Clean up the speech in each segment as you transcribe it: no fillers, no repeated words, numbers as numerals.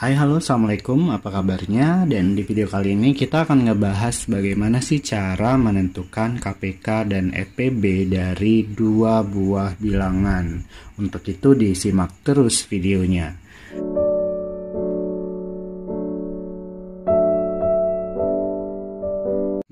Hai halo assalamualaikum, apa kabarnya? Dan di video kali ini kita akan ngebahas bagaimana sih cara menentukan KPK dan EPB dari dua buah bilangan. Untuk itu disimak terus videonya.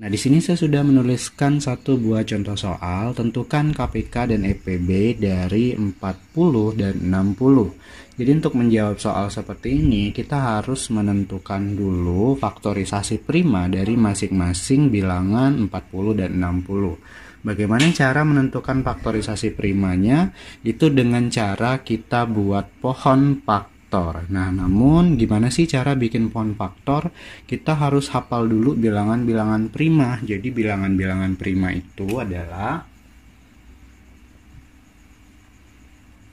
Nah, di sini saya sudah menuliskan satu buah contoh soal, tentukan KPK dan EPB dari 40 dan 60. Jadi untuk menjawab soal seperti ini, kita harus menentukan dulu faktorisasi prima dari masing-masing bilangan 40 dan 60. Bagaimana cara menentukan faktorisasi primanya? Itu dengan cara kita buat pohon faktor. Nah, namun gimana sih cara bikin pohon faktor? Kita harus hafal dulu bilangan-bilangan prima. Jadi bilangan-bilangan prima itu adalah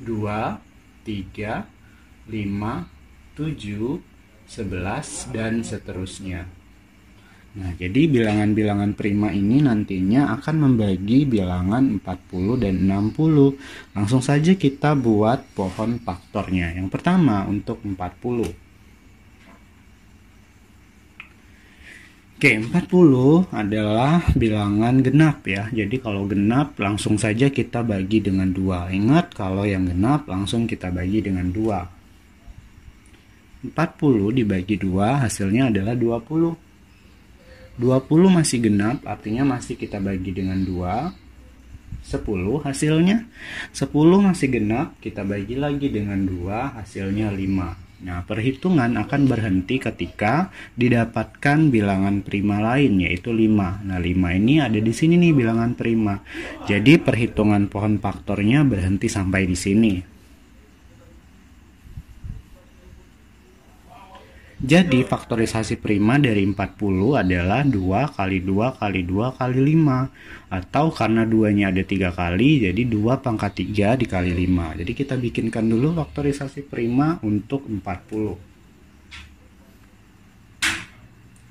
2, 3, 5, 7, 11, dan seterusnya. Nah, jadi bilangan-bilangan prima ini nantinya akan membagi bilangan 40 dan 60. Langsung saja kita buat pohon faktornya. Yang pertama untuk 40. Oke, 40 adalah bilangan genap ya. Jadi kalau genap langsung saja kita bagi dengan 2. Ingat kalau yang genap langsung kita bagi dengan 2. 40 dibagi 2 hasilnya adalah 20. 20 masih genap, artinya masih kita bagi dengan 2. 10 hasilnya. 10 masih genap, kita bagi lagi dengan 2, hasilnya 5. Nah, perhitungan akan berhenti ketika didapatkan bilangan prima lain, yaitu 5. Nah, 5 ini ada di sini nih bilangan prima. Jadi, perhitungan pohon faktornya berhenti sampai di sini. Jadi faktorisasi prima dari 40 adalah 2 kali 2 kali 2 kali 5. Atau karena 2-nya ada 3 kali, jadi 2 pangkat 3 dikali 5. Jadi kita bikinkan dulu faktorisasi prima untuk 40.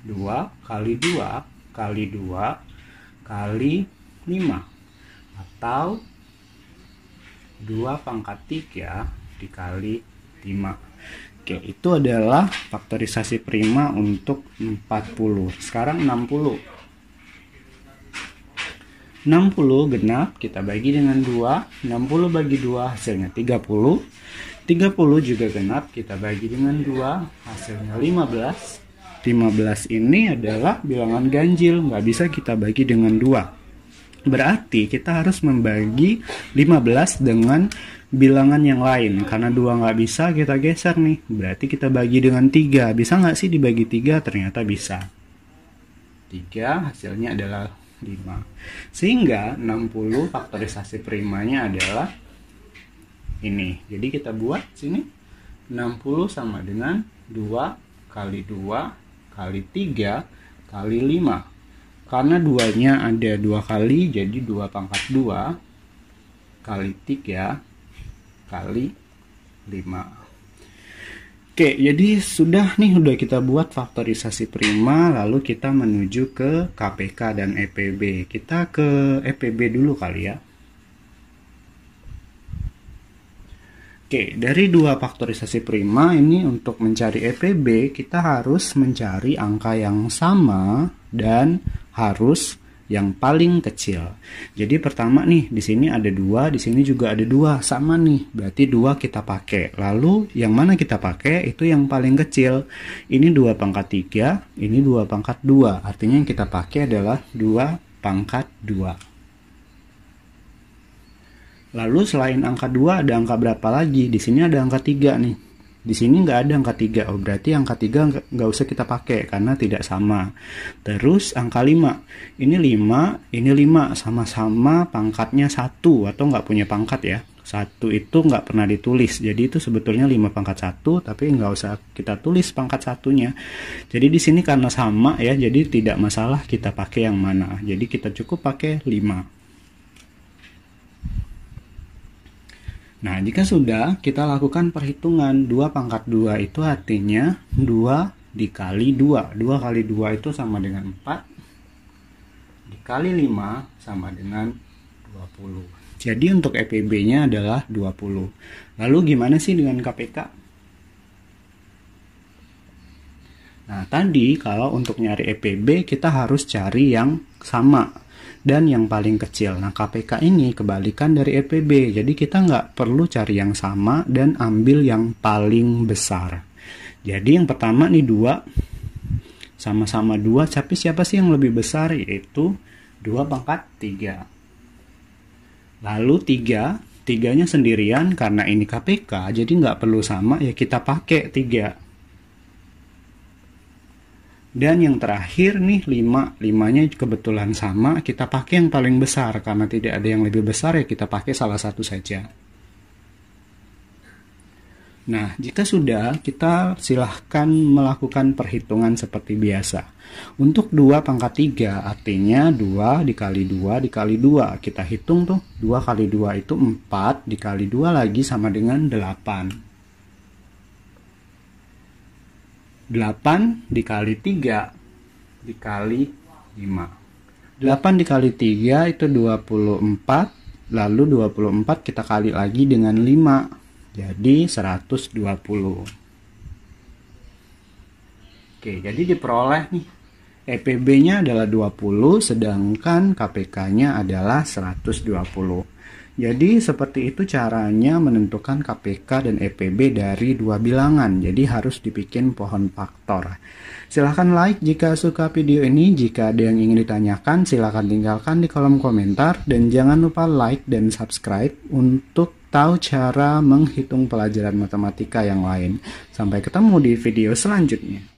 2 kali 2 kali 2 kali 5. Atau 2 pangkat 3 dikali 5. Oke, itu adalah faktorisasi prima untuk 40. Sekarang 60. 60 genap, kita bagi dengan 2. 60 bagi 2 hasilnya 30. 30 juga genap, kita bagi dengan 2, hasilnya 15. 15 ini adalah bilangan ganjil, nggak bisa kita bagi dengan 2. Berarti kita harus membagi 15 dengan bilangan yang lain. Karena 2 nggak bisa, kita geser nih. Berarti kita bagi dengan 3. Bisa nggak sih dibagi 3? Ternyata bisa. 3 hasilnya adalah 5. Sehingga 60 faktorisasi primanya adalah ini. Jadi kita buat sini 60 sama dengan 2 kali 2 kali 3 kali 5. Karena 2-nya ada 2 kali, jadi 2 pangkat 2 kali 3 kali 5. Oke, jadi sudah kita buat faktorisasi prima, lalu kita menuju ke KPK dan EPB. Kita ke EPB dulu kali ya. Oke, dari 2 faktorisasi prima ini untuk mencari EPB, kita harus mencari angka yang sama dan harus yang paling kecil. Jadi pertama nih, di sini ada 2, di sini juga ada 2, sama nih. Berarti 2 kita pakai. Lalu yang mana kita pakai? Itu yang paling kecil. Ini 2 pangkat 3, ini 2 pangkat 2. Artinya yang kita pakai adalah 2 pangkat 2. Lalu selain angka 2 ada angka berapa lagi? Di sini ada angka 3 nih. Di sini nggak ada angka 3. Oh, berarti angka 3 nggak usah kita pakai karena tidak sama. Terus angka 5. Ini 5 sama-sama pangkatnya 1 atau nggak punya pangkat ya. 1 itu nggak pernah ditulis. Jadi itu sebetulnya 5 pangkat 1, tapi nggak usah kita tulis pangkat 1-nya. Jadi di sini karena sama ya, jadi tidak masalah kita pakai yang mana. Jadi kita cukup pakai 5. Nah, jika sudah, kita lakukan perhitungan 2 pangkat 2 itu artinya 2 dikali 2. 2 kali 2 itu sama dengan 4. Dikali 5 sama dengan 20. Jadi untuk EPB-nya adalah 20. Lalu gimana sih dengan KPK? Nah, tadi kalau untuk nyari EPB kita harus cari yang sama dan yang paling kecil. Nah, KPK ini kebalikan dari EPB. Jadi kita nggak perlu cari yang sama dan ambil yang paling besar. Jadi yang pertama nih 2. Sama-sama 2, tapi siapa sih yang lebih besar? Yaitu 2/3. Lalu 3-nya sendirian karena ini KPK, jadi nggak perlu sama, ya kita pakai 3. Dan yang terakhir nih 5-nya kebetulan sama, kita pakai yang paling besar. Karena tidak ada yang lebih besar, ya kita pakai salah satu saja. Nah, jika sudah, kita silahkan melakukan perhitungan seperti biasa. Untuk 2/3, artinya 2 dikali 2 dikali 2. Kita hitung tuh, 2 kali 2 itu 4, dikali 2 lagi sama dengan 8. 8 dikali 3 dikali 5. 8 dikali 3 itu 24, lalu 24 kita kali lagi dengan 5. Jadi 120. Oke, jadi diperoleh nih. EPB-nya adalah 20, sedangkan KPK-nya adalah 120. Jadi seperti itu caranya menentukan KPK dan EPB dari dua bilangan. Jadi harus dibikin pohon faktor. Silahkan like jika suka video ini. Jika ada yang ingin ditanyakan, silahkan tinggalkan di kolom komentar. Dan jangan lupa like dan subscribe untuk tahu cara menghitung pelajaran matematika yang lain. Sampai ketemu di video selanjutnya.